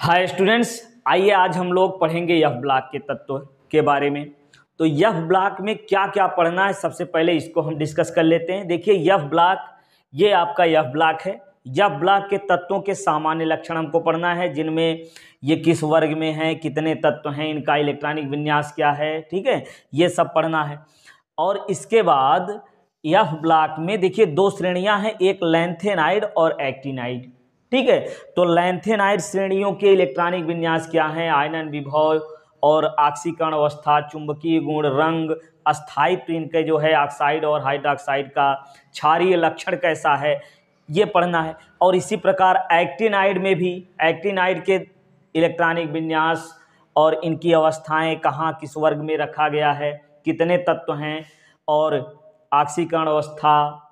Hi students, आइए आज हम लोग पढ़ेंगे एफ ब्लॉक के तत्व के बारे में। तो एफ ब्लॉक में क्या क्या पढ़ना है, सबसे पहले इसको हम डिस्कस कर लेते हैं। देखिए एफ ब्लॉक, ये आपका एफ ब्लॉक है। एफ ब्लॉक के तत्वों के सामान्य लक्षण हमको पढ़ना है, जिनमें ये किस वर्ग में है, कितने तत्व हैं, इनका इलेक्ट्रॉनिक विन्यास क्या है, ठीक है, ये सब पढ़ना है। और इसके बाद एफ ब्लॉक में देखिए दो श्रेणियां हैं, एक लैंथेनाइड और एक्टिनाइड, ठीक है। तो लैंथेनाइड श्रेणियों के इलेक्ट्रॉनिक विन्यास क्या है, आयनन विभव और ऑक्सीकरण अवस्था, चुंबकीय गुण, रंग, अस्थायित्व इनके जो है ऑक्साइड और हाइड्रोक्साइड का, क्षारीय लक्षण कैसा है, ये पढ़ना है। और इसी प्रकार एक्टिनाइड में भी एक्टिनाइड के इलेक्ट्रॉनिक विन्यास और इनकी अवस्थाएं, कहाँ किस वर्ग में रखा गया है, कितने तत्व हैं, और ऑक्सीकरण अवस्था,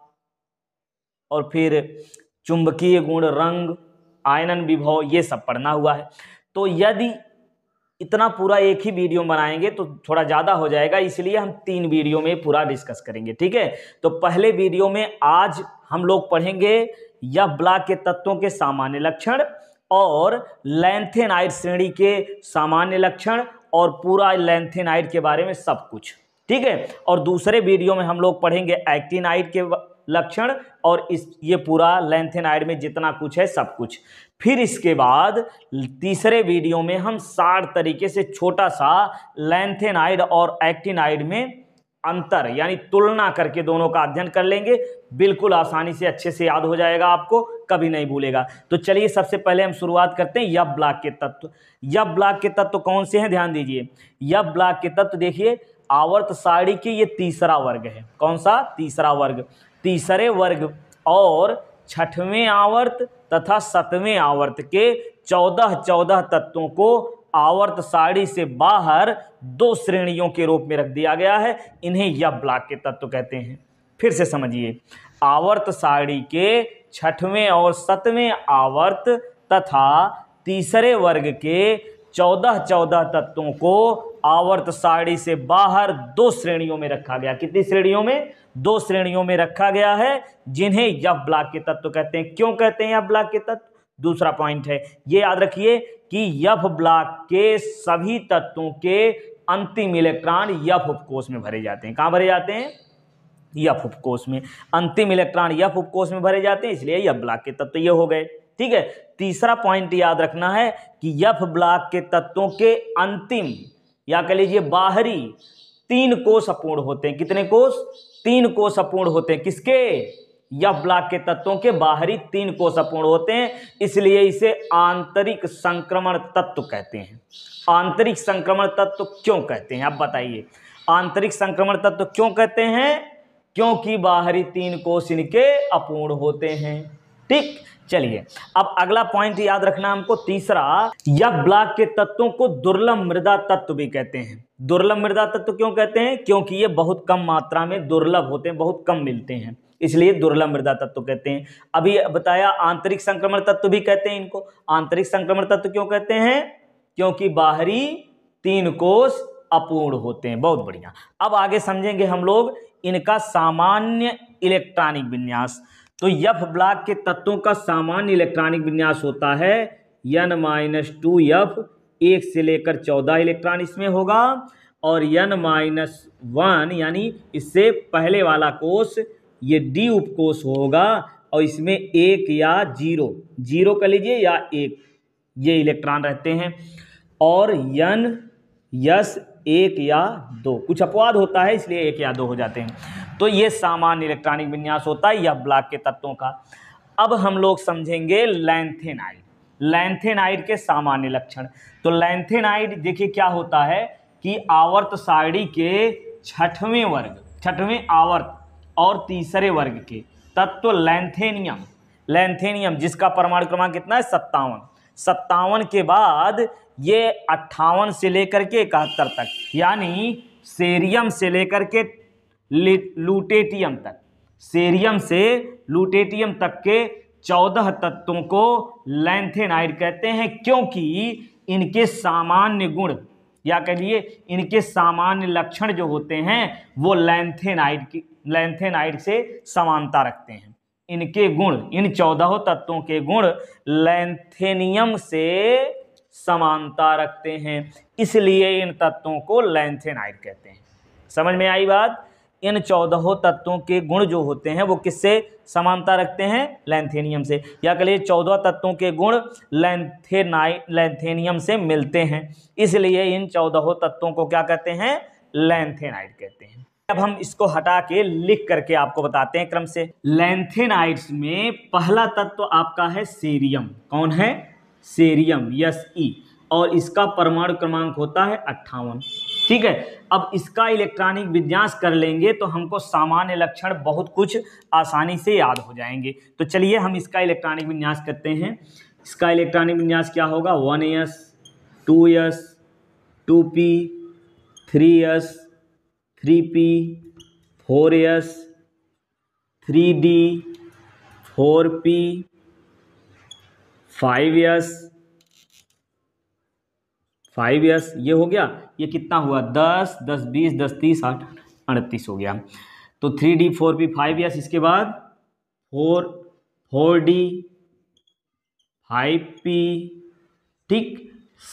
और फिर चुंबकीय गुण, रंग, आयनन विभव, ये सब पढ़ना हुआ है। तो यदि इतना पूरा एक ही वीडियो बनाएंगे तो थोड़ा ज़्यादा हो जाएगा, इसलिए हम 3 वीडियो में पूरा डिस्कस करेंगे, ठीक है। तो पहले वीडियो में आज हम लोग पढ़ेंगे एफ ब्लॉक के तत्वों के सामान्य लक्षण और लैंथेनाइड श्रेणी के सामान्य लक्षण और पूरा लैंथेनाइड के बारे में सब कुछ, ठीक है। और दूसरे वीडियो में हम लोग पढ़ेंगे एक्टिनाइड के लक्षण और ये पूरा लैंथेनाइड में जितना कुछ है सब कुछ। फिर इसके बाद तीसरे वीडियो में हम 60 तरीके से छोटा सा लैंथेनाइड और एक्टिनाइड में अंतर यानी तुलना करके दोनों का अध्ययन कर लेंगे। बिल्कुल आसानी से अच्छे से याद हो जाएगा, आपको कभी नहीं भूलेगा। तो चलिए सबसे पहले हम शुरुआत करते हैं एफ ब्लॉक के तत्व। एफ ब्लॉक के तत्व कौन से हैं, ध्यान दीजिए। एफ ब्लॉक के तत्व देखिए, आवर्त सारणी के ये तीसरा वर्ग है। कौन सा? तीसरा वर्ग। तीसरे वर्ग और छठवें आवर्त तथा 7वें आवर्त के 14 तत्वों को आवर्त सारणी से बाहर 2 श्रेणियों के रूप में रख दिया गया है। इन्हें एफ ब्लॉक के तत्व कहते हैं। फिर से समझिए, आवर्त सारणी के 6वें और 7वें आवर्त तथा तीसरे वर्ग के 14 तत्वों को आवर्त सारणी से बाहर 2 श्रेणियों में रखा गया। कितनी श्रेणियों में? 2 श्रेणियों में रखा गया है, जिन्हें एफ ब्लॉक के तत्व कहते हैं। क्यों कहते हैं एफ ब्लॉक के तत्व? दूसरा पॉइंट है, ये याद रखिए कि एफ ब्लॉक के सभी तत्वों के अंतिम इलेक्ट्रॉन एफ उपकोष में भरे जाते हैं। कहाँ भरे जाते हैं? एफ उपकोष में। अंतिम इलेक्ट्रॉन एफ उपकोष में भरे जाते हैं, इसलिए एफ ब्लॉक के तत्व ये हो गए, ठीक है। तीसरा पॉइंट याद रखना है कि एफ ब्लॉक के तत्वों के अंतिम या कह लीजिए बाहरी 3 कोष अपूर्ण होते हैं। कितने कोष? 3 कोष अपूर्ण होते हैं। किसके? एफ ब्लॉक के तत्वों के बाहरी 3 कोष अपूर्ण होते हैं, इसलिए इसे आंतरिक संक्रमण तत्व कहते हैं। आंतरिक संक्रमण तत्व क्यों कहते हैं, आप बताइए। आंतरिक संक्रमण तत्व क्यों कहते हैं? क्योंकि बाहरी 3 कोष इनके अपूर्ण होते हैं, ठीक। चलिए अब अगला पॉइंट याद रखना हमको, तीसरा, एफ ब्लॉक के तत्वों को दुर्लभ मृदा तत्व भी कहते हैं। दुर्लभ मृदा तत्व क्यों कहते हैं? क्योंकि ये बहुत कम मात्रा में दुर्लभ होते हैं, बहुत कम मिलते हैं, इसलिए दुर्लभ मृदा तत्व कहते हैं। अभी बताया आंतरिक संक्रमण तत्व भी कहते हैं इनको। आंतरिक संक्रमण तत्व क्यों कहते हैं? क्योंकि बाहरी 3 कोष अपूर्ण होते हैं। बहुत बढ़िया। अब आगे समझेंगे हम लोग इनका सामान्य इलेक्ट्रॉनिक विन्यास। तो एफ ब्लॉक के तत्वों का सामान्य इलेक्ट्रॉनिक विन्यास होता है n-2f, 1 से लेकर 14 इलेक्ट्रॉन इसमें होगा, और n-1 यानी इससे पहले वाला कोष ये डी उपकोष होगा, और इसमें 1 या 0 कर लीजिए या 1 ये इलेक्ट्रॉन रहते हैं, और n-s 1 या 2, कुछ अपवाद होता है इसलिए 1 या 2 हो जाते हैं। तो ये सामान्य इलेक्ट्रॉनिक विन्यास होता है एफ ब्लॉक के तत्वों का। अब हम लोग समझेंगे लैंथेनाइड। लैंथेनाइड के सामान्य लक्षण। तो लैंथेनाइड देखिए क्या होता है कि आवर्त सारणी के 6वें वर्ग, 6वें आवर्त और तीसरे वर्ग के तत्व लैंथेनियम जिसका परमाणु क्रमांक कितना है? 57 के बाद ये 58 से लेकर के 71 तक, यानी सेरियम से लेकर के लूटेटियम तक, सेरियम से लूटेटियम तक के 14 तत्वों को लैंथेनाइड कहते हैं, क्योंकि इनके सामान्य गुण या कहिए इनके सामान्य लक्षण जो होते हैं वो लैंथेनाइड से समानता रखते हैं। इनके गुण, इन 14 तत्वों के गुण लैंथेनियम से समानता रखते हैं, इसलिए इन तत्वों को लैंथेनाइड कहते हैं। समझ में आई बात? इन 14 तत्वों के गुण जो होते हैं वो किससे समानता रखते हैं? लैंथेनियम से। या कहिए 14 तत्वों के गुण लैंथेनियम से मिलते हैं, इसलिए इन 14 तत्वों को क्या कहते हैं? लैंथेनाइड कहते हैं। अब हम इसको हटा के लिख करके आपको बताते हैं क्रम से। लैंथेनाइड्स में पहला तत्व आपका है सीरियम। कौन है? सीरियम, Fe, और इसका परमाणु क्रमांक होता है 58। ठीक है, अब इसका इलेक्ट्रॉनिक विन्यास कर लेंगे तो हमको सामान्य लक्षण बहुत कुछ आसानी से याद हो जाएंगे। तो चलिए हम इसका इलेक्ट्रॉनिक विन्यास करते हैं। इसका इलेक्ट्रॉनिक विन्यास क्या होगा? 1s, 2s, 2p, 3s, 3p, 4s, 3d, 4p, 5s, 5s, ये हो गया। ये कितना हुआ? 10, 10, 20, 10, 30, 60, 38 हो गया। तो 3d, 4p, 5s, इसके बाद 4d, 5p, ठीक,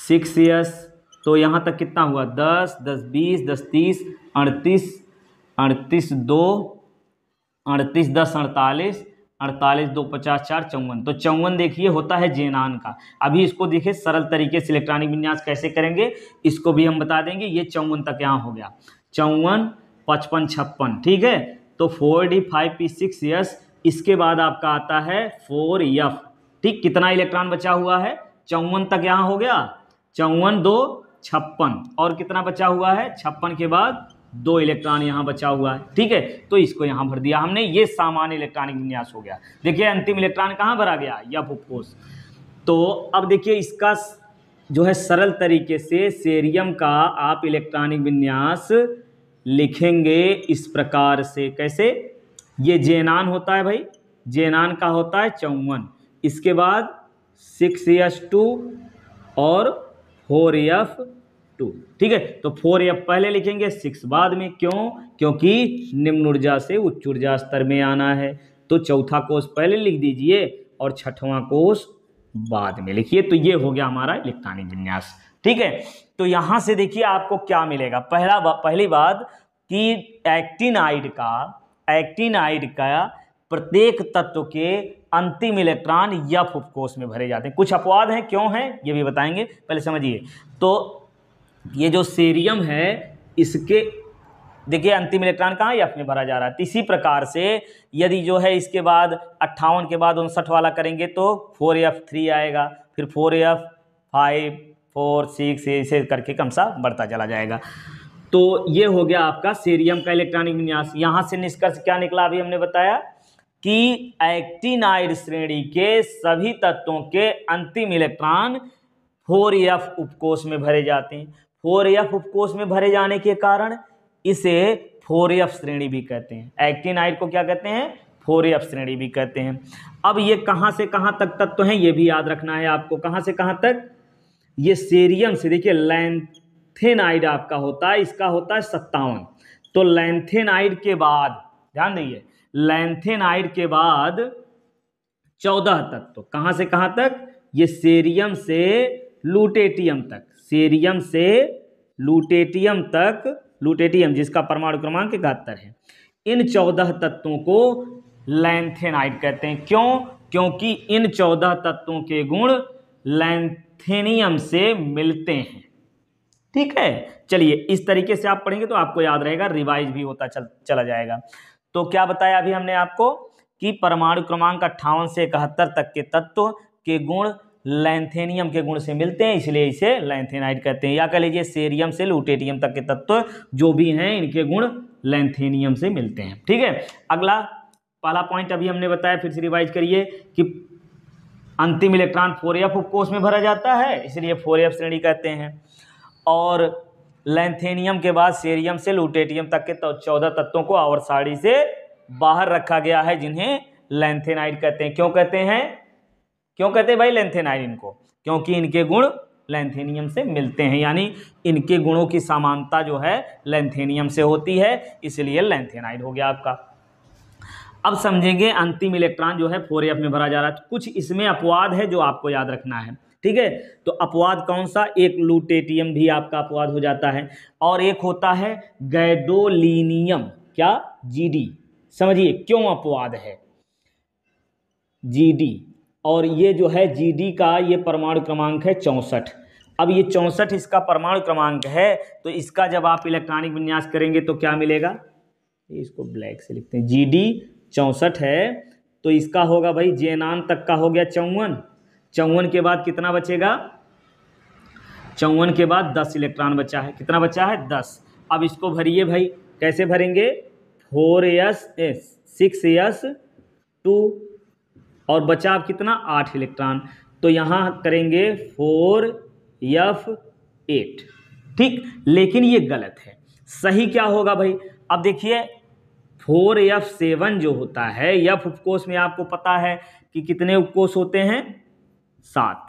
6s। तो यहाँ तक कितना हुआ? 10, 10, 20, 10, 30, 38, 38, 2, 38, 10, 48, 48, 2, 50, 4, 54। तो 54 देखिए होता है जेनान का। अभी इसको देखिए सरल तरीके से इलेक्ट्रॉनिक विन्यास कैसे करेंगे इसको भी हम बता देंगे। ये 54 तक यहाँ हो गया। 54, 55, 56, ठीक है। तो 4d, 5p, 6s, इसके बाद आपका आता है 4f। ठीक, कितना इलेक्ट्रॉन बचा हुआ है? 54 तक यहाँ हो गया। 54, 2, 56, और कितना बचा हुआ है? 56 के बाद 2 इलेक्ट्रॉन यहाँ बचा हुआ है। ठीक है, तो इसको यहाँ भर दिया हमने। ये सामान्य इलेक्ट्रॉनिक विन्यास हो गया। देखिए अंतिम इलेक्ट्रॉन कहाँ भरा गया? F उपकोष। तो अब देखिए इसका जो है सरल तरीके से सीरियम का आप इलेक्ट्रॉनिक विन्यास लिखेंगे इस प्रकार से। कैसे? ये जेनान होता है भाई, जेनान का होता है 54, इसके बाद 6s2 और 4f2। ठीक है, तो 4f पहले लिखेंगे, 6 बाद में। क्यों? क्योंकि निम्न ऊर्जा से उच्च ऊर्जा स्तर में आना है। तो चौथा कोष पहले लिख दीजिए और छठवां कोष बाद में लिखिए। तो ये हो गया हमारा इलेक्ट्रॉनिक विन्यास। ठीक है, तो यहां से देखिए आपको क्या मिलेगा। पहली बात कि एक्टिनाइड का प्रत्येक तत्व के अंतिम इलेक्ट्रॉन F उपकोष में भरे जाते हैं। कुछ अपवाद हैं, क्यों हैं ये भी बताएंगे, पहले समझिए। तो ये जो सीरियम है इसके देखिए अंतिम इलेक्ट्रॉन कहाँ? F में भरा जा रहा है। तो इसी प्रकार से यदि जो है इसके बाद 58 के बाद 59 वाला करेंगे तो 4f3 आएगा, फिर 4f, 5, 4, 6, ऐसे करके कम सा बढ़ता चला जाएगा। तो ये हो गया आपका सीरियम का इलेक्ट्रॉनिक विन्यास। यहाँ से निष्कर्ष क्या निकला? अभी हमने बताया कि एक्टिनाइड श्रेणी के सभी तत्वों के अंतिम इलेक्ट्रॉन 4f उपकोष में भरे जाते हैं। 4f उपकोष में भरे जाने के कारण इसे 4f श्रेणी भी कहते हैं। एक्टिनाइड को क्या कहते हैं? 4f श्रेणी भी कहते हैं। अब ये कहाँ से कहाँ तक तत्व हैं ये भी याद रखना है आपको। कहाँ से कहाँ तक? ये सीरियम से देखिए लैंथेनाइड आपका होता है, इसका होता है 57। तो लैंथेनाइड के बाद ध्यान दीजिए, लैंथेनाइड के बाद 14 तत्व। कहाँ से कहाँ तक? ये सीरियम से लुटेटियम तक, सीरियम से लुटेटियम तक, लुटेटियम जिसका परमाणु क्रमांक 71 है। इन 14 तत्वों को लैंथेनाइड कहते हैं। क्यों? क्योंकि इन 14 तत्वों के गुण लैंथेनियम से मिलते हैं। ठीक है, चलिए इस तरीके से आप पढ़ेंगे तो आपको याद रहेगा, रिवाइज भी होता चला जाएगा। तो क्या बताया अभी हमने आपको कि परमाणु क्रमांक 58 से 71 तक के तत्व के गुण लैंथेनियम के गुण से मिलते हैं, इसलिए इसे लैंथेनाइड कहते हैं। या कह लीजिए सीरियम से लुटेटियम तक के तत्व जो भी हैं इनके गुण लैंथेनियम से मिलते हैं। ठीक है, अगला पहला पॉइंट अभी हमने बताया, फिर से रिवाइज करिए कि अंतिम इलेक्ट्रॉन 4f उपकोष में भरा जाता है, इसलिए 4f श्रेणी कहते हैं। और लैंथेनियम के बाद सीरियम से लुटेटियम तक के 14 तत्वों को आवर्त सारणी से बाहर रखा गया है, जिन्हें लैंथेनाइड कहते हैं। क्यों कहते हैं? क्यों कहते हैं भाई लैंथेनाइड इनको? क्योंकि इनके गुण लैंथेनियम से मिलते हैं, यानी इनके गुणों की समानता जो है लैंथेनियम से होती है, इसलिए लैंथेनाइड हो गया आपका। अब समझेंगे अंतिम इलेक्ट्रॉन जो है 4f में भरा जा रहा है। कुछ इसमें अपवाद है जो आपको याद रखना है। ठीक है। तो अपवाद कौन सा, एक लूटेटियम भी आपका अपवाद हो जाता है, और एक होता है गैडोलिनियम, क्या, जीडी। समझिए क्यों अपवाद है जीडी, और ये जो है जीडी का ये परमाणु क्रमांक है 64। अब ये 64 इसका परमाणु क्रमांक है, तो इसका जब आप इलेक्ट्रॉनिक विन्यास करेंगे तो क्या मिलेगा, इसको ब्लैक से लिखते हैं, जीडी 64 है, तो इसका होगा भाई जेनान तक का हो गया 54। 54 के बाद कितना बचेगा, 54 के बाद 10 इलेक्ट्रॉन बचा है, कितना बचा है 10। अब इसको भरिए भाई, कैसे भरेंगे, 6s2 और बचा अब कितना 8 इलेक्ट्रॉन, तो यहाँ करेंगे 4f8, ठीक। लेकिन ये गलत है, सही क्या होगा भाई, अब देखिए 4f7 जो होता है, f उपकोष में आपको पता है कि कितने उपकोष होते हैं, 7,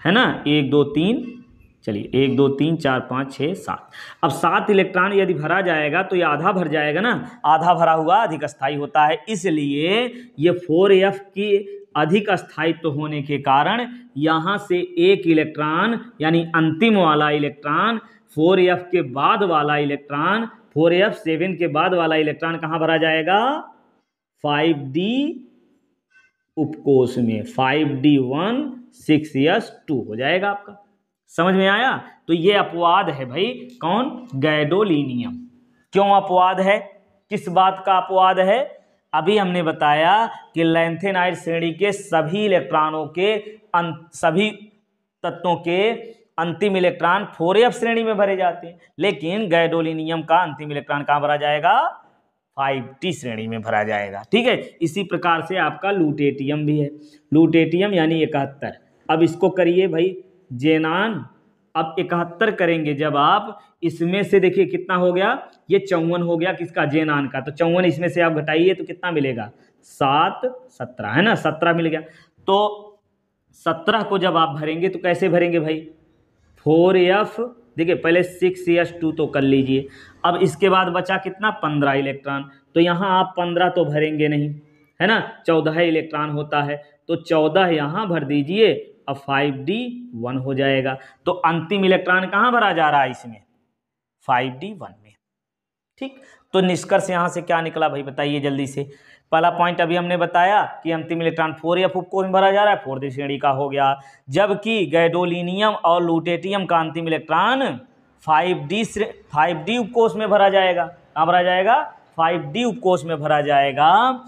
है ना, 1 2 3, चलिए 1 2 3 4 5 6 7। अब 7 इलेक्ट्रॉन यदि भरा जाएगा तो ये आधा भर जाएगा ना, आधा भरा हुआ अधिक स्थायी होता है, इसलिए ये 4f की अधिक स्थायित्व होने के कारण यहाँ से एक इलेक्ट्रॉन यानी अंतिम वाला इलेक्ट्रॉन 4f के बाद वाला इलेक्ट्रॉन 4f7 के बाद वाला इलेक्ट्रॉन कहाँ भरा जाएगा, 5d उपकोष में, 5d1 6s2 हो जाएगा आपका। समझ में आया, तो ये अपवाद है भाई, कौन, गैडोलिनियम। क्यों अपवाद है, किस बात का अपवाद है, अभी हमने बताया कि लैंथेनाइड श्रेणी के सभी इलेक्ट्रॉनों के सभी तत्वों के अंतिम इलेक्ट्रॉन 4f श्रेणी में भरे जाते हैं, लेकिन गैडोलिनियम का अंतिम इलेक्ट्रॉन कहाँ भरा जाएगा, 5d श्रेणी में भरा जाएगा, ठीक है। इसी प्रकार से आपका लूटेटियम भी है, लूटेटियम यानी 71। अब इसको करिए भाई जेनान, अब 71 करेंगे जब आप, इसमें से देखिए कितना हो गया, ये 54 हो गया किसका, जेनान का, तो 54 इसमें से आप घटाइए तो कितना मिलेगा, 7 17, है ना, 17 मिल गया। तो 17 को जब आप भरेंगे तो कैसे भरेंगे भाई, 4f, देखिए पहले 6s2 तो कर लीजिए, अब इसके बाद बचा कितना, 15 इलेक्ट्रॉन, तो यहाँ आप 15 तो भरेंगे नहीं, है ना, 14 इलेक्ट्रॉन होता है, तो 14 यहाँ भर दीजिए, अब 5d1 हो जाएगा। तो अंतिम इलेक्ट्रॉन कहाँ भरा जा रहा है इसमें, 5d1 में, ठीक। तो निष्कर्ष यहाँ से क्या निकला भाई, बताइए जल्दी से। पहला पॉइंट अभी हमने बताया कि अंतिम इलेक्ट्रॉन 4f उपकोष में भरा जा रहा है, 4d श्रेणी का हो गया, जबकि गैडोलिनियम और लूटेटियम का अंतिम इलेक्ट्रॉन 5d उपकोष में भरा जाएगा, कहाँ भरा जाएगा, 5d उपकोष में भरा जाएगा।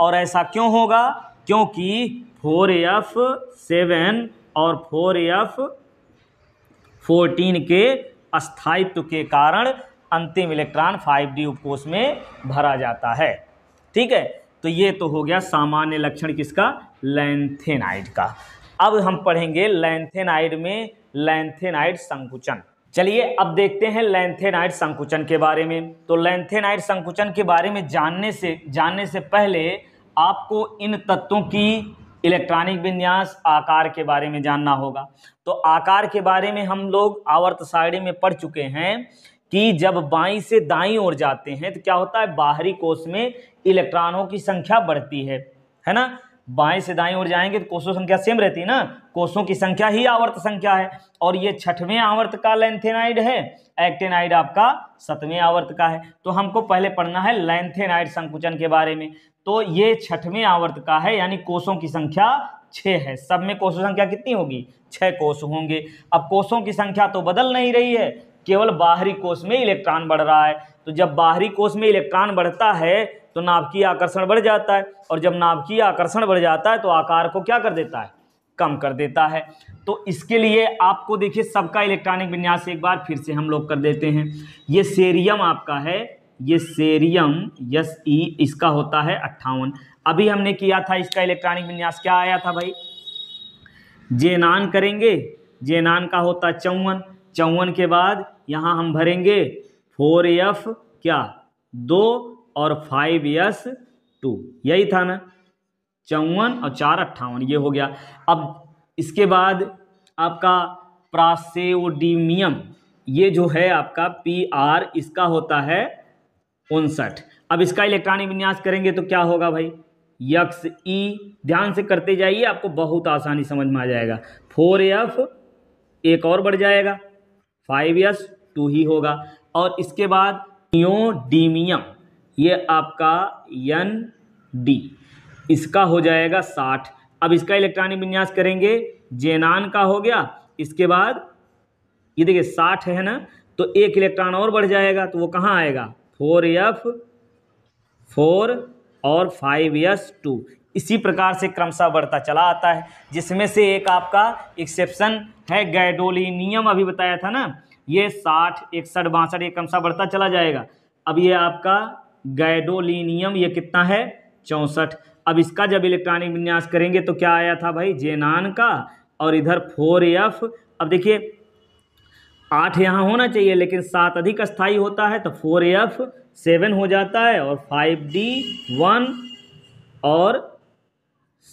और ऐसा क्यों होगा, क्योंकि 4f7 और 4f14 के स्थायित्व के कारण अंतिम इलेक्ट्रॉन 5d उपकोष में भरा जाता है, ठीक है। तो ये तो हो गया सामान्य लक्षण किसका, लैंथेनाइड का। अब हम पढ़ेंगे लैंथेनाइड में लैंथेनाइड संकुचन। चलिए अब देखते हैं लैंथेनाइड संकुचन के बारे में। तो लैंथेनाइड संकुचन के बारे में जानने से पहले आपको इन तत्वों की इलेक्ट्रॉनिक विन्यास, आकार के बारे में जानना होगा। तो आकार के बारे में हम लोग आवर्त सारणी में पढ़ चुके हैं कि जब बाईं से दाईं ओर जाते हैं तो क्या होता है, बाहरी कोश में इलेक्ट्रॉनों की संख्या बढ़ती है ना। बाएं से दाईं ओर जाएंगे तो कोषों संख्या सेम रहती है ना, कोषों की संख्या ही आवर्त संख्या है, और ये 6वें आवर्त का लैंथेनाइड है, एक्टेनाइड आपका 7वें आवर्त का है। तो हमको पहले पढ़ना है लैंथेनाइड संकुचन के बारे में। तो ये 6वें आवर्त का है, यानी कोषों की संख्या 6 है, सब में कोषों संख्या कितनी होगी, 6 कोष होंगे। अब कोषों की संख्या तो बदल नहीं रही है, केवल बाहरी कोष में इलेक्ट्रॉन बढ़ रहा है। तो जब बाहरी कोष में इलेक्ट्रॉन बढ़ता है तो नाभिकीय आकर्षण बढ़ जाता है, और जब नाभिकीय आकर्षण बढ़ जाता है तो आकार को क्या कर देता है, कम कर देता है। तो इसके लिए आपको देखिए सबका इलेक्ट्रॉनिक विन्यास एक बार फिर से हम लोग कर देते हैं। ये सेरियम आपका है, ये सेरियम SE, इसका होता है 58। अभी हमने किया था इसका इलेक्ट्रॉनिक विन्यास, क्या आया था भाई, जेनान करेंगे, जेनान का होता 54, 54 के बाद यहाँ हम भरेंगे 4f क्या 2 और 5s2, यही था ना, 54 और 4 58, ये हो गया। अब इसके बाद आपका प्रासेओडीमियम, ये जो है आपका PR, इसका होता है 59। अब इसका इलेक्ट्रॉनिक विन्यास करेंगे तो क्या होगा भाई, यक्स ई, ध्यान से करते जाइए, आपको बहुत आसानी समझ में आ जाएगा। 4F एक और बढ़ जाएगा, 5S2 ही होगा। और इसके बाद नियोडीमियम, ये आपका ND, इसका हो जाएगा 60। अब इसका इलेक्ट्रॉनिक विन्यास करेंगे, जेनान का हो गया, इसके बाद ये देखिए 60 है ना, तो एक इलेक्ट्रॉन और बढ़ जाएगा, तो वो कहाँ आएगा, 4F4 और 5S2। इसी प्रकार से क्रमशः बढ़ता चला आता है, जिसमें से एक आपका एक्सेप्शन है गैडोलिनियम, अभी बताया था ना, ये 60, 61, 62 ये क्रमशः बढ़ता चला जाएगा। अब ये आपका गैडोलिनियम ये कितना है, 64। अब इसका जब इलेक्ट्रॉनिक विन्यास करेंगे तो क्या आया था भाई, जेनान का, और इधर 4F। अब देखिए 8 यहाँ होना चाहिए, लेकिन 7 अधिक स्थायी होता है, तो 4F7 हो जाता है, और 5D1 और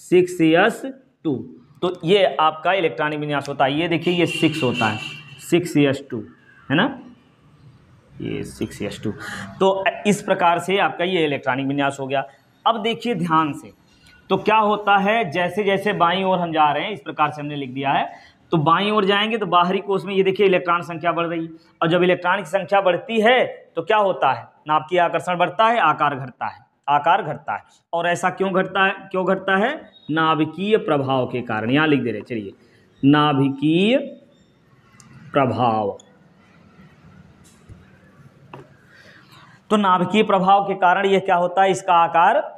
6S2। तो ये आपका इलेक्ट्रॉनिक विन्यास होता है। ये देखिए ये 6 होता है, 6S2 है ना, ये 6S2। तो इस प्रकार से आपका ये इलेक्ट्रॉनिक विन्यास हो गया। अब देखिए ध्यान से, तो क्या होता है, जैसे जैसे बाईं ओर हम जा रहे हैं, इस प्रकार से हमने लिख दिया है, तो बाईं ओर जाएंगे तो बाहरी कोश में ये देखिए इलेक्ट्रॉन संख्या बढ़ रही है। और जब इलेक्ट्रॉन की संख्या बढ़ती है तो क्या होता है, नाभिकीय आकर्षण बढ़ता है, आकार घटता है, आकार घटता है। और ऐसा क्यों घटता है, नाभिकीय प्रभाव के कारण। यहाँ लिख दे रहे, चलिए, नाभिकीय प्रभाव। तो नाभिकीय प्रभाव के कारण ये क्या होता है, इसका आकार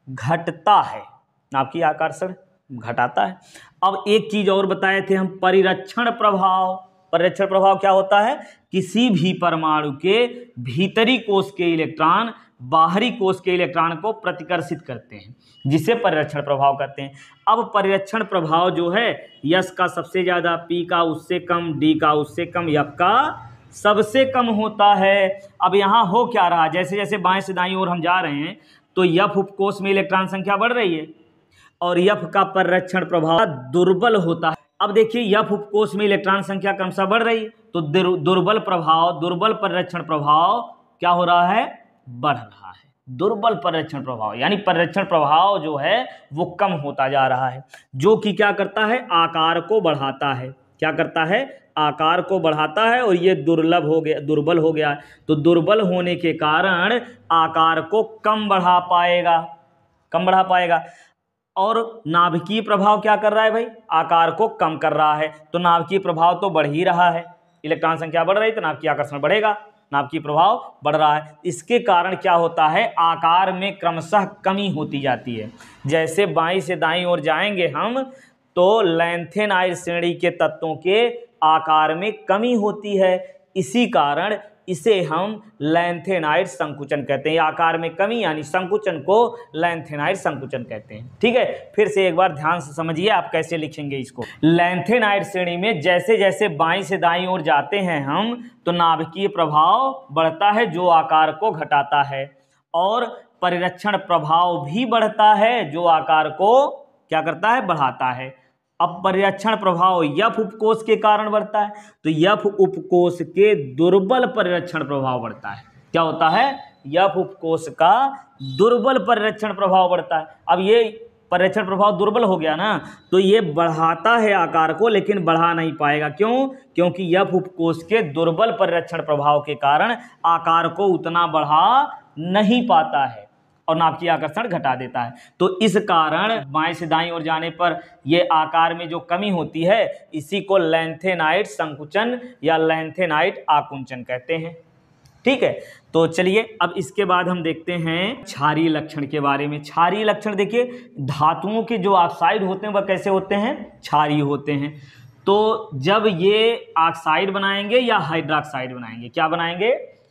घटता है, नाभिकीय आकर्षण घटाता है। अब एक चीज और बताए थे हम, परिरक्षण प्रभाव। परिरक्षण प्रभाव क्या होता है, किसी भी परमाणु के भीतरी कोश के इलेक्ट्रॉन बाहरी कोश के इलेक्ट्रॉन को प्रतिकर्षित करते हैं, जिसे परिरक्षण प्रभाव कहते हैं। अब परिरक्षण प्रभाव जो है, यस का सबसे ज्यादा, पी का उससे कम, डी का उससे कम, एफ का सबसे कम होता है। अब यहाँ हो क्या रहा, जैसे जैसे बाएं से दाईं ओर हम जा रहे हैं, तो एफ उपकोश में इलेक्ट्रॉन संख्या बढ़ रही है और एफ का परिरक्षण प्रभाव दुर्बल होता है। अब देखिए एफ उपकोश में इलेक्ट्रॉन संख्या क्रमशः बढ़ रही है, तो दुर्बल परिरक्षण प्रभाव क्या हो रहा है, बढ़ रहा है। दुर्बल परिरक्षण प्रभाव यानी परिरक्षण प्रभाव जो है वो कम होता जा रहा है, जो कि क्या करता है, आकार को बढ़ाता है। क्या करता है, आकार को बढ़ाता है, और ये दुर्बल हो गया। तो दुर्बल होने के कारण आकार को कम बढ़ा पाएगा। और नाभिकीय प्रभाव क्या कर रहा है भाई, आकार को कम कर रहा है। तो नाभिकीय प्रभाव तो बढ़ ही रहा है, इलेक्ट्रॉन संख्या बढ़ रही तो नाभिकीय आकर्षण बढ़ेगा, नाभिकीय प्रभाव बढ़ रहा है। इसके कारण क्या होता है, आकार में क्रमशः कमी होती जाती है। जैसे बाईं से दाईं ओर जाएंगे हम, तो लैंथेनाइड श्रेणी के तत्वों के आकार में कमी होती है, इसी कारण इसे हम लैंथेनाइड संकुचन कहते हैं। आकार में कमी यानी संकुचन को लैंथेनाइड संकुचन कहते हैं। ठीक है, फिर से एक बार ध्यान से समझिए आप कैसे लिखेंगे इसको। लैंथेनाइड श्रेणी में जैसे जैसे बाईं से दाईं ओर जाते हैं हम, तो नाभिकीय प्रभाव बढ़ता है जो आकार को घटाता है, और परिरक्षण प्रभाव भी बढ़ता है जो आकार को क्या करता है, बढ़ाता है। अब परिरक्षण प्रभाव यफ उपकोष के कारण बढ़ता है, तो यफ उपकोष के दुर्बल परिरक्षण प्रभाव बढ़ता है। क्या होता है, यफ उपकोष का दुर्बल परिरक्षण प्रभाव बढ़ता है। अब ये परिरक्षण प्रभाव दुर्बल हो गया ना, तो ये बढ़ाता है आकार को, लेकिन बढ़ा नहीं पाएगा। क्यों, क्योंकि यफ उपकोष के दुर्बल परिरक्षण प्रभाव के कारण आकार को उतना बढ़ा नहीं पाता है और नाभिकीय आकर्षण घटा देता है। तो इस कारण बाएं से दाईं ओर जाने पर ये आकार में जो कमी होती है, इसी को लैंथेनाइड संकुचन या लैंथेनाइड आकुंचन कहते हैं। ठीक है, तो चलिए अब इसके बाद हम देखते हैं क्षारीय लक्षण के बारे में। क्षारीय लक्षण देखिए, धातुओं के जो ऑक्साइड होते हैं वह कैसे होते हैं, क्षारीय होते हैं। तो जब ये ऑक्साइड बनाएंगे या हाइड्रोक्साइड बनाएंगे, क्या बनाएंगे,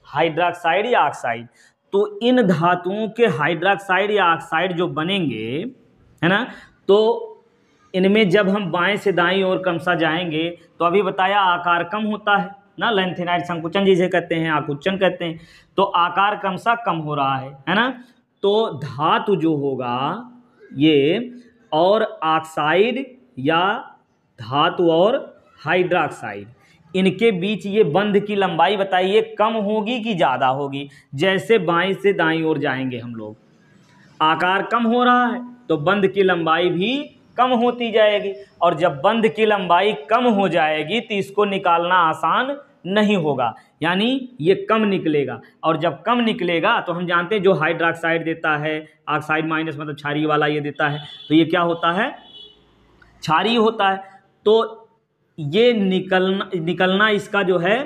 हाइड्रोक्साइड या ऑक्साइड। तो इन धातुओं के हाइड्रोक्साइड या ऑक्साइड जो बनेंगे, है ना, तो इनमें जब हम बाएं से दाईं ओर क्रमशः जाएंगे, तो अभी बताया आकार कम होता है ना, लैंथेनाइड संकुचन जिसे कहते हैं, आकुंचन कहते हैं। तो आकार क्रमशः कम हो रहा है ना। तो धातु जो होगा ये, और ऑक्साइड या धातु और हाइड्रोक्साइड, इनके बीच ये बंध की लंबाई बताइए कम होगी कि ज़्यादा होगी, जैसे बाएं से दाईं ओर जाएंगे हम लोग। आकार कम हो रहा है तो बंध की लंबाई भी कम होती जाएगी, और जब बंध की लंबाई कम हो जाएगी तो इसको निकालना आसान नहीं होगा, यानी ये कम निकलेगा। और जब कम निकलेगा तो हम जानते हैं जो हाइड्रोक्साइड देता है, ऑक्साइड माइनस मतलब क्षारीय वाला ये देता है, तो ये क्या होता है, क्षारीय होता है। तो ये निकलना इसका जो है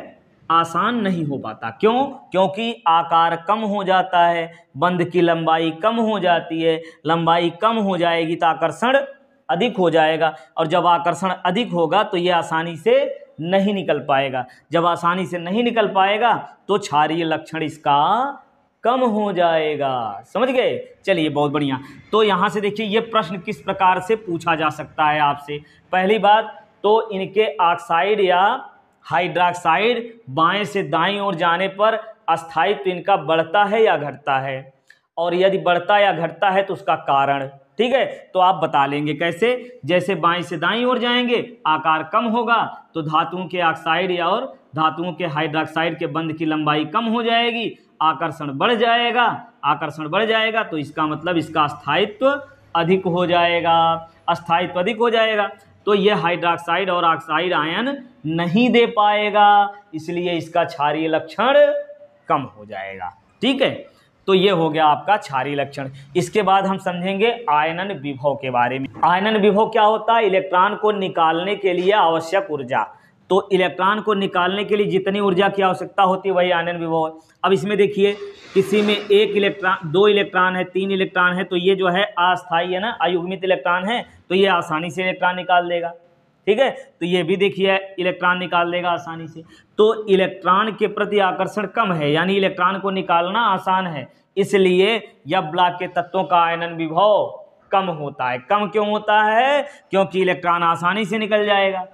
आसान नहीं हो पाता। क्यों? क्योंकि आकार कम हो जाता है, बंध की लंबाई कम हो जाती है, लंबाई कम हो जाएगी तो आकर्षण अधिक हो जाएगा, और जब आकर्षण अधिक होगा तो ये आसानी से नहीं निकल पाएगा। जब आसानी से नहीं निकल पाएगा तो क्षारीय लक्षण इसका कम हो जाएगा। समझ गए? चलिए बहुत बढ़िया। तो यहाँ से देखिए ये प्रश्न किस प्रकार से पूछा जा सकता है आपसे। पहली बात तो इनके ऑक्साइड या हाइड्रोक्साइड बाएं से दाईं ओर जाने पर अस्थायित्व इनका बढ़ता है या घटता है, और यदि बढ़ता या घटता है तो उसका कारण, ठीक है, तो आप बता लेंगे कैसे। जैसे बाएं से दाईं ओर जाएंगे आकार कम होगा तो धातुओं के ऑक्साइड या और धातुओं के हाइड्रोक्साइड के बंध की लंबाई कम हो जाएगी, आकर्षण बढ़ जाएगा। आकर्षण बढ़ जाएगा तो इसका मतलब इसका अस्थायित्व अधिक हो जाएगा। अस्थायित्व अधिक हो जाएगा तो ये हाइड्रोक्साइड और ऑक्साइड आयन नहीं दे पाएगा, इसलिए इसका क्षारीय लक्षण कम हो जाएगा। ठीक है, तो ये हो गया आपका क्षारीय लक्षण। इसके बाद हम समझेंगे आयनन विभव के बारे में। आयनन विभव क्या होता है? इलेक्ट्रॉन को निकालने के लिए आवश्यक ऊर्जा। तो इलेक्ट्रॉन को निकालने के लिए जितनी ऊर्जा की आवश्यकता होती है वही आयनन विभव है। अब इसमें देखिए किसी में एक इलेक्ट्रॉन, दो इलेक्ट्रॉन है, तीन इलेक्ट्रॉन है, तो ये जो है अस्थायी है ना, अयुग्मित इलेक्ट्रॉन है, तो ये आसानी से इलेक्ट्रॉन निकाल देगा। ठीक है, तो ये भी देखिए इलेक्ट्रॉन निकाल देगा आसानी से। तो इलेक्ट्रॉन के प्रति आकर्षण कम है, यानी इलेक्ट्रॉन को निकालना आसान है, इसलिए यह ब्लॉक के तत्वों का आयनन विभव कम होता है। कम क्यों होता है? क्योंकि इलेक्ट्रॉन आसानी से निकल जाएगा,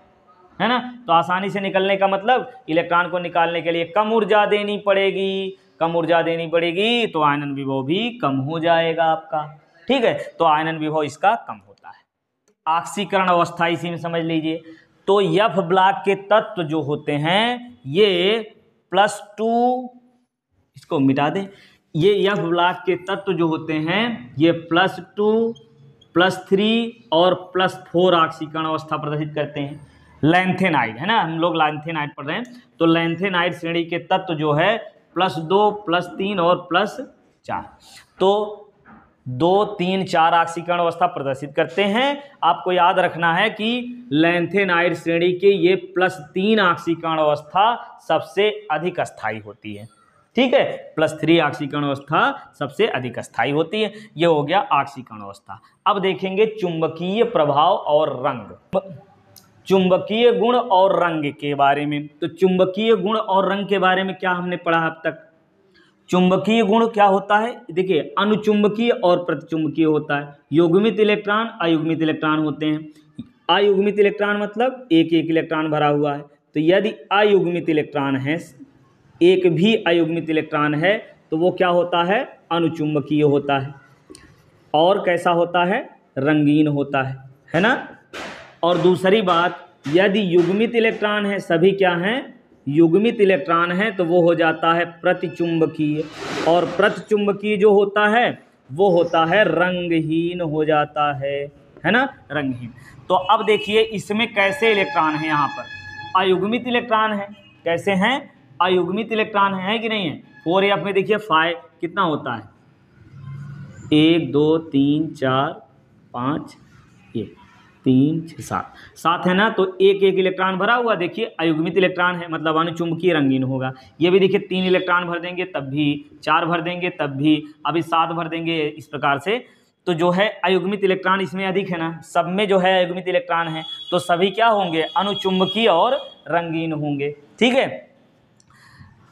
है ना। तो आसानी से निकलने का मतलब इलेक्ट्रॉन को निकालने के लिए कम ऊर्जा देनी पड़ेगी। कम ऊर्जा देनी पड़ेगी तो आयनन विभव भी कम हो जाएगा आपका। ठीक है, तो आयनन विभव इसका कम होता है। ऑक्सीकरण अवस्था इसी में समझ लीजिए। तो एफ ब्लॉक के तत्व जो होते हैं ये +2, इसको मिटा दें, ये एफ ब्लॉक के तत्व जो होते हैं ये +2, +3 और +4 ऑक्सीकरण अवस्था प्रदर्शित करते हैं। लैंथेनाइड है ना, हम लोग लैंथेनाइड पढ़ रहे हैं, तो लैंथेनाइड श्रेणी के तत्व जो है +2, +3 और +4, तो 2, 3, 4 ऑक्सीकरण अवस्था प्रदर्शित करते हैं। आपको याद रखना है कि लैंथेनाइड श्रेणी के ये +3 ऑक्सीकरण अवस्था सबसे अधिक अस्थायी होती है। ठीक है, +3 ऑक्सीकरण अवस्था सबसे अधिक अस्थायी होती है। ये हो गया ऑक्सीकरण अवस्था। अब देखेंगे चुंबकीय प्रभाव और रंग, चुंबकीय गुण और रंग के बारे में। तो चुंबकीय गुण और रंग के बारे में क्या हमने पढ़ा अब तक? चुंबकीय गुण क्या होता है? देखिए, अनुचुंबकीय और प्रतिचुंबकीय होता है। युग्मित इलेक्ट्रॉन, अयुग्मित इलेक्ट्रॉन होते हैं। अयुग्मित इलेक्ट्रॉन मतलब एक एक इलेक्ट्रॉन भरा हुआ है, तो यदि अयुग्मित इलेक्ट्रॉन है, एक भी अयुग्मित इलेक्ट्रॉन है, तो वो क्या होता है? अनुचुंबकीय होता है। और कैसा होता है? रंगीन होता है ना। और दूसरी बात, यदि युग्मित इलेक्ट्रॉन है, सभी क्या हैं? युग्मित इलेक्ट्रॉन है, तो वो हो जाता है प्रतिचुंबकीय। और प्रतिचुंबकीय जो होता है वो होता है रंगहीन हो जाता है ना, रंगहीन। तो अब देखिए इसमें कैसे इलेक्ट्रॉन है, यहाँ पर अयुग्मित इलेक्ट्रॉन है। कैसे हैं? अयुग्मित इलेक्ट्रॉन है कि नहीं है? 4f में देखिए 5 कितना होता है? 1, 2, 3, 4, 5, ये 3, 6, 7 है ना। तो एक एक इलेक्ट्रॉन भरा हुआ, देखिए अयुग्मित इलेक्ट्रॉन है, मतलब अनुचुंबकीय रंगीन होगा। ये भी देखिए 3 इलेक्ट्रॉन भर देंगे तब भी, 4 भर देंगे तब भी, अभी 7 भर देंगे, इस प्रकार से। तो जो है अयुग्मित इलेक्ट्रॉन इसमें अधिक है ना, सब में जो है अयुग्मित इलेक्ट्रॉन है, तो सभी क्या होंगे? अनुचुंबकीय और रंगीन होंगे। ठीक है,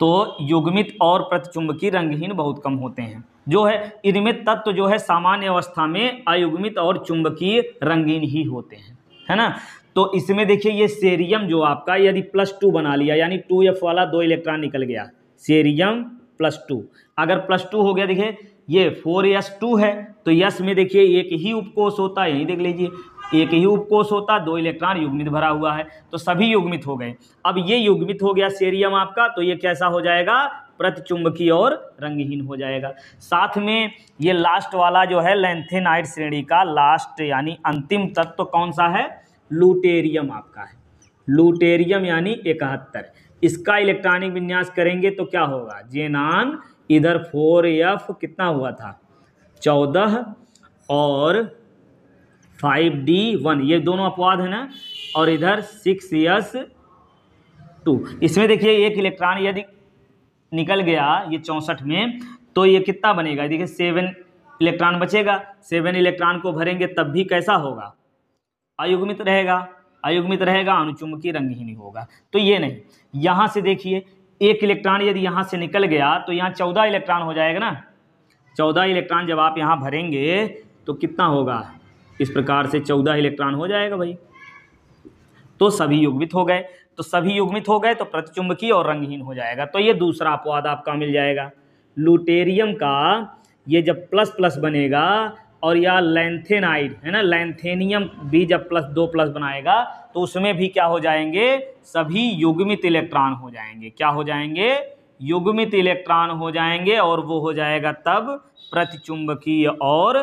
तो युग्मित और प्रतिचुंबकीय रंगहीन बहुत कम होते हैं। जो है इनमें तत्व जो है सामान्य अवस्था में अयुग्मित और चुंबकीय रंगीन ही होते हैं, है ना। तो इसमें देखिए ये सेरियम जो आपका यदि +2 बना लिया, यानी 2f वाला 2 इलेक्ट्रॉन निकल गया, सेरियम +2। अगर +2 हो गया, देखिए ये 4s2 है, तो यस में देखिए एक ही उपकोष होता है, यहीं देख लीजिए एक ही उपकोष होता, 2 इलेक्ट्रॉन युग्मित भरा हुआ है, तो सभी युग्मित हो गए। अब ये युग्मित हो गया सेरियम आपका, तो ये कैसा हो जाएगा? प्रतिचुंबकीय और रंगहीन हो जाएगा। साथ में ये लास्ट वाला जो है लैंथेनाइड श्रेणी का लास्ट यानी अंतिम तत्व कौन सा है, लूटेरियम आपका है, लूटेरियम यानी 71। इसका इलेक्ट्रॉनिक विन्यास करेंगे तो क्या होगा, जेनान इधर 4f कितना हुआ था 14 और 5d1, ये दोनों अपवाद है ना, और इधर 6s2। इसमें देखिए एक इलेक्ट्रॉन यदि निकल गया ये 64 में तो ये कितना बनेगा, देखिए 7 इलेक्ट्रॉन बचेगा, 7 इलेक्ट्रॉन को भरेंगे तब भी कैसा होगा, अयुग्मित रहेगा, अयुग्मित रहेगा, अनुचुंबकीय रंगहीन होगा। तो ये नहीं, यहाँ से देखिए एक इलेक्ट्रॉन यदि यहाँ से निकल गया तो यहाँ 14 इलेक्ट्रॉन हो जाएगा ना, 14 इलेक्ट्रॉन जब आप यहाँ भरेंगे तो कितना होगा, इस प्रकार से 14 इलेक्ट्रॉन हो जाएगा भाई। तो सभी युग्मित हो गए, तो सभी युग्मित हो गए तो प्रतिचुंबकीय और रंगहीन हो जाएगा। तो ये दूसरा अपवाद आपका मिल जाएगा। लूटेरियम का ये जब प्लस प्लस बनेगा और या लैंथेनाइड है ना, लैंथेनियम भी जब +2+ बनाएगा तो उसमें भी क्या हो जाएंगे, सभी युग्मित इलेक्ट्रॉन हो जाएंगे। क्या हो जाएंगे, युग्मित इलेक्ट्रॉन हो जाएंगे और वो हो जाएगा तब प्रतिचुंबकीय और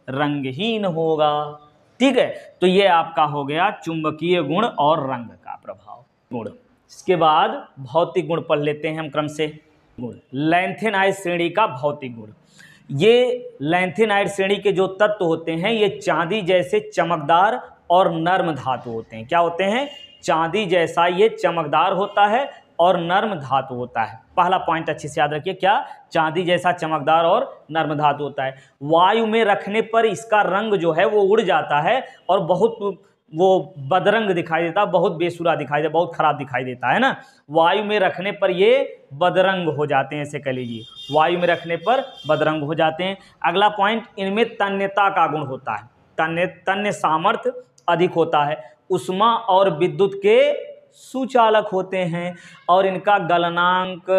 रंगहीन होगा। ठीक है, तो ये आपका हो गया चुंबकीय गुण और रंग का प्रभाव गुण। इसके बाद भौतिक गुण पढ़ लेते हैं हम क्रम से। गुण, लैंथेनाइड श्रेणी का भौतिक गुण। ये लैंथेनाइड श्रेणी के जो तत्व होते हैं ये चांदी जैसे चमकदार और नर्म धातु होते हैं। क्या होते हैं, चांदी जैसा ये चमकदार होता है और नर्म धातु होता है। पहला पॉइंट अच्छे से याद रखिए, क्या, चांदी जैसा चमकदार और नर्म धातु होता है। वायु में रखने पर इसका रंग जो है वो उड़ जाता है और बहुत वो बदरंग दिखाई देता, बहुत बेसुरा दिखाई देता, बहुत खराब दिखाई देता है ना। वायु में रखने पर ये बदरंग हो जाते हैं, ऐसे कह लीजिए, वायु में रखने पर बदरंग हो जाते हैं। अगला पॉइंट, इनमें तन्यता का गुण होता है, तन्य सामर्थ्य अधिक होता है, उष्मा और विद्युत के सुचालक होते हैं और इनका गलनांक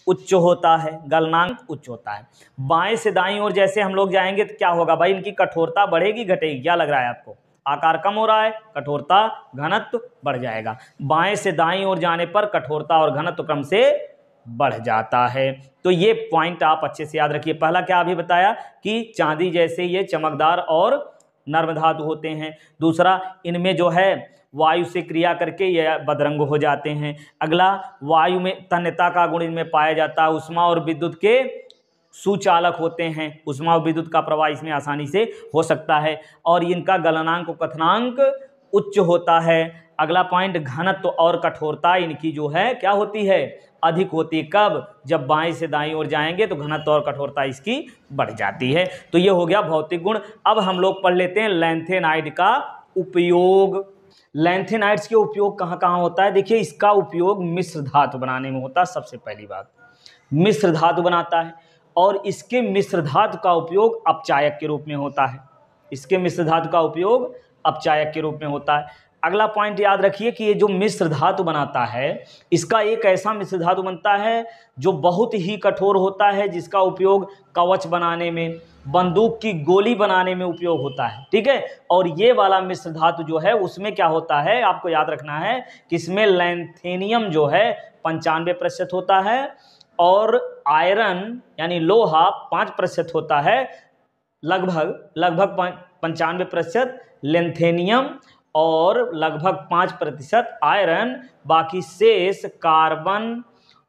उच्च होता है, गलनांक उच्च होता है। बाएं से दाईं ओर जैसे हम लोग जाएंगे तो क्या होगा भाई, इनकी कठोरता बढ़ेगी घटेगी, क्या लग रहा है आपको, आकार कम हो रहा है, कठोरता घनत्व बढ़ जाएगा। बाएं से दाईं ओर जाने पर कठोरता और घनत्व क्रम से बढ़ जाता है। तो ये पॉइंट आप अच्छे से याद रखिए। पहला क्या अभी बताया कि चांदी जैसे ये चमकदार और नर्म धातु होते हैं। दूसरा, इनमें जो है वायु से क्रिया करके ये बदरंग हो जाते हैं। अगला, वायु में तन्यता का गुण इनमें पाया जाता है, उष्मा और विद्युत के सुचालक होते हैं, उष्मा और विद्युत का प्रवाह इसमें आसानी से हो सकता है और इनका गलनांक और कथनांक उच्च होता है। अगला पॉइंट, घनत्व और कठोरता इनकी जो है क्या होती है, अधिक होती है। कब, जब बाएं से दाईं ओर जाएंगे तो घनत्व और कठोरता इसकी बढ़ जाती है। तो ये हो गया भौतिक गुण। अब हम लोग पढ़ लेते हैं लैंथेनाइड का उपयोग। लैंथेनाइड्स के उपयोग कहाँ कहाँ होता है, देखिए इसका उपयोग मिश्र धातु बनाने में होता है। सबसे पहली बात, मिश्र धातु बनाता है और इसके मिश्र धातु का उपयोग अपचायक के रूप में होता है, इसके मिश्र धातु का उपयोग अपचायक के रूप में होता है। अगला पॉइंट याद रखिए कि ये जो मिश्र धातु बनाता है इसका एक ऐसा मिश्र धातु बनता है जो बहुत ही कठोर होता है, जिसका उपयोग कवच बनाने में, बंदूक की गोली बनाने में उपयोग होता है। ठीक है, और ये वाला मिश्र धातु जो है उसमें क्या होता है, आपको याद रखना है कि इसमें लैंथेनियम जो है 95% होता है और आयरन यानी लोहा 5% होता है, लगभग 95% लैंथेनियम और लगभग 5% आयरन, बाकी शेष कार्बन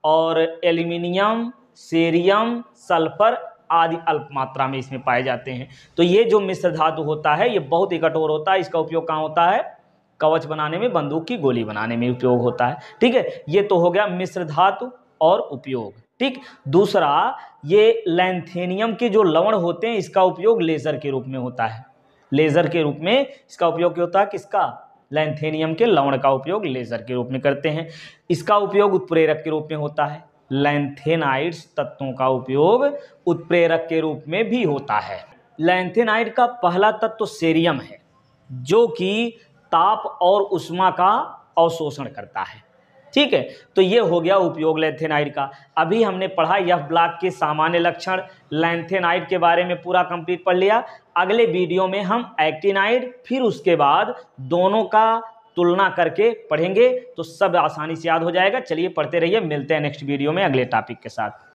और एल्यूमिनियम, सीरियम, सल्फर आदि अल्प मात्रा में इसमें पाए जाते हैं। तो ये जो मिश्र धातु होता है ये बहुत ही कठोर होता है। इसका उपयोग कहाँ होता है, कवच बनाने में, बंदूक की गोली बनाने में उपयोग होता है। ठीक है, ये तो हो गया मिश्र धातु और उपयोग। ठीक, दूसरा, ये लैंथेनियम के जो लवण होते हैं इसका उपयोग लेजर के रूप में होता है, लेजर के रूप में इसका उपयोग होता है। किसका, लैंथेनियम के लवण का उपयोग लेजर के रूप में करते हैं। इसका उपयोग उत्प्रेरक के रूप में होता है। लैंथेनाइड्स तत्वों का उपयोग उत्प्रेरक के रूप में भी होता है। लैंथेनाइड का पहला तत्व सेरियम है जो कि ताप और उष्मा का अवशोषण करता है। ठीक है, तो ये हो गया उपयोग लैंथेनाइड का। अभी हमने पढ़ा एफ ब्लॉक के सामान्य लक्षण, लैंथेनाइड के बारे में पूरा कंप्लीट पढ़ लिया। अगले वीडियो में हम एक्टिनाइड, फिर उसके बाद दोनों का तुलना करके पढ़ेंगे तो सब आसानी से याद हो जाएगा। चलिए पढ़ते रहिए, मिलते हैं नेक्स्ट वीडियो में अगले टॉपिक के साथ।